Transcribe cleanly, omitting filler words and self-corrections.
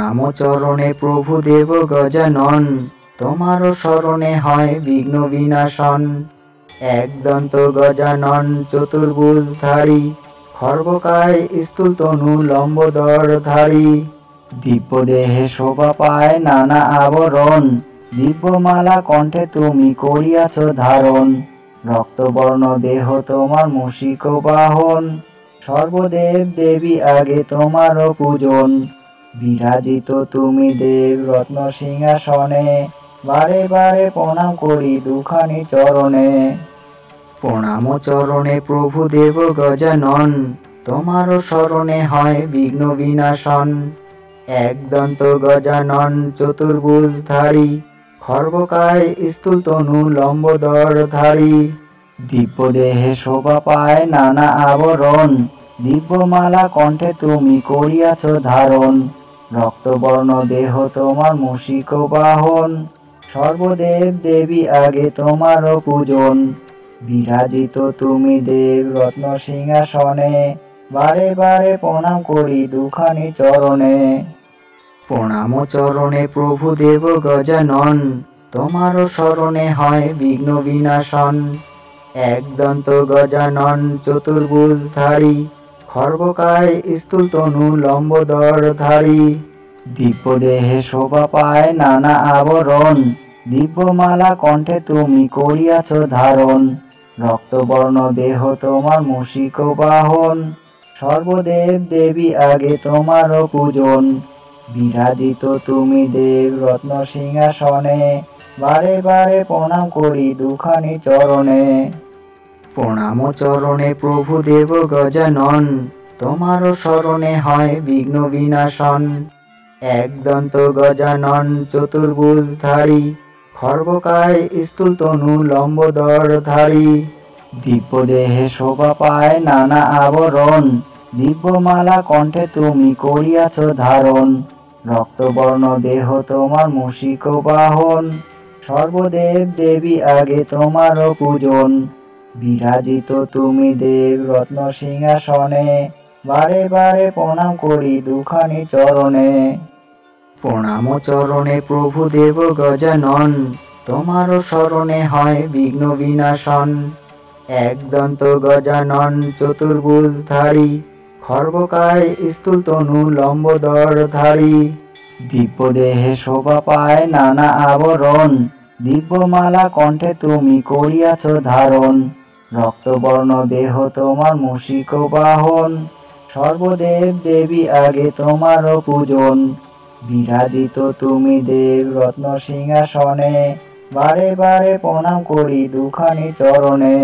প্রণাম চরণে প্রভু দেব গজানন, তোমার শরণে হয় বিঘ্ন বিনাশন। একদন্ত গজানন চতুর্ভুজধারী, খর্বকায় স্থূল তনু লম্বোদরধারী। দিব্য দেহে শোভা পায় নানা আবরণ, দিব্যমালা কণ্ঠে তুমি করিয়াছ ধারণ। রক্তবর্ণ দেহ তোমার মুষিক বাহন, সর্বদেব দেবী আগে তোমার পূজন। বিরাজিত তুমি দেব রত্ন সিংহাসনে, বারে বারে প্রণাম করি দুখানি চরণে। প্রণাম চরণে প্রভু দেব গজানন, তোমার শরণে হয় বিঘ্ন বিনাশন। একদন্ত গজানন চতুর্ভুজধারী, খর্বকায় স্থূল তনু লম্বোদরধারী। দিব্য দেহে শোভা পায় নানা আবরণ, দিব্যমালা কণ্ঠে তুমি করিয়াছ ধারণ। রক্তবর্ণ দেহ তোমার মুষিক বাহন, সর্বদেব দেবী আগে তোমার পূজন। বিরাজিত তুমি দেব রত্ন সিংহাসনে, বারে বারে প্রণাম করি দুখানি চরণে। প্রণাম চরণে প্রভু দেব গজানন, তোমার শরণে হয় বিঘ্ন বিনাশন। একদন্ত গজানন চতুর্ভুজধারী, খর্বকায় স্থূল তনু লম্বোদরধারী। দিব্য দেহে শোভা পায় নানা আবরণ, দিব্যমালা কণ্ঠে তুমি করিয়াছ ধারণ। রক্তবর্ণ দেহ তোমার মুষিক বাহন, সর্বদেব দেবী আগে তোমার পূজন। বিরাজিত তুমি দেব রত্ন সিংহাসনে, বারে বারে প্রণাম করি দুখানি চরণে। প্রণাম চরণে প্রভু দেব গজানন, তোমার শরণে হয় বিঘ্ন বিনাশন। একদন্ত গজানন চতুর্ভুজধারী, খর্বকায় স্থূল তনু লম্বোদরধারী। দিব্য দেহে শোভা পায় নানা আবরণ, দিব্যমালা কণ্ঠে তুমি করিয়াছ ধারণ। রক্তবর্ণ দেহ তোমার মুষিক বাহন, সর্বদেব দেবী আগে তোমার পূজন। বিরাজিত তুমি দেব রত্ন সিংহাসনে, বারে বারে প্রণাম করি দুখানি চরণে। প্রণাম চরণে প্রভু দেব গজানন, তোমার শরণে হয় বিঘ্ন বিনাশন। একদন্ত গজানন চতুর্ভুজধারী, খর্বকায় স্থূল তনু লম্বোদরধারী। দিব্য দেহে শোভা পায় নানা আবরণ, দিব্যমালা কণ্ঠে তুমি করিয়াছ ধারণ। রক্তবর্ণ দেহ তোমার মুষিক বাহন, সর্বদেব দেবী আগে তোমার পূজন। বিরাজিত তুমি দেব রত্ন সিংহাসনে, বারে বারে প্রণাম করি দুখানি চরণে।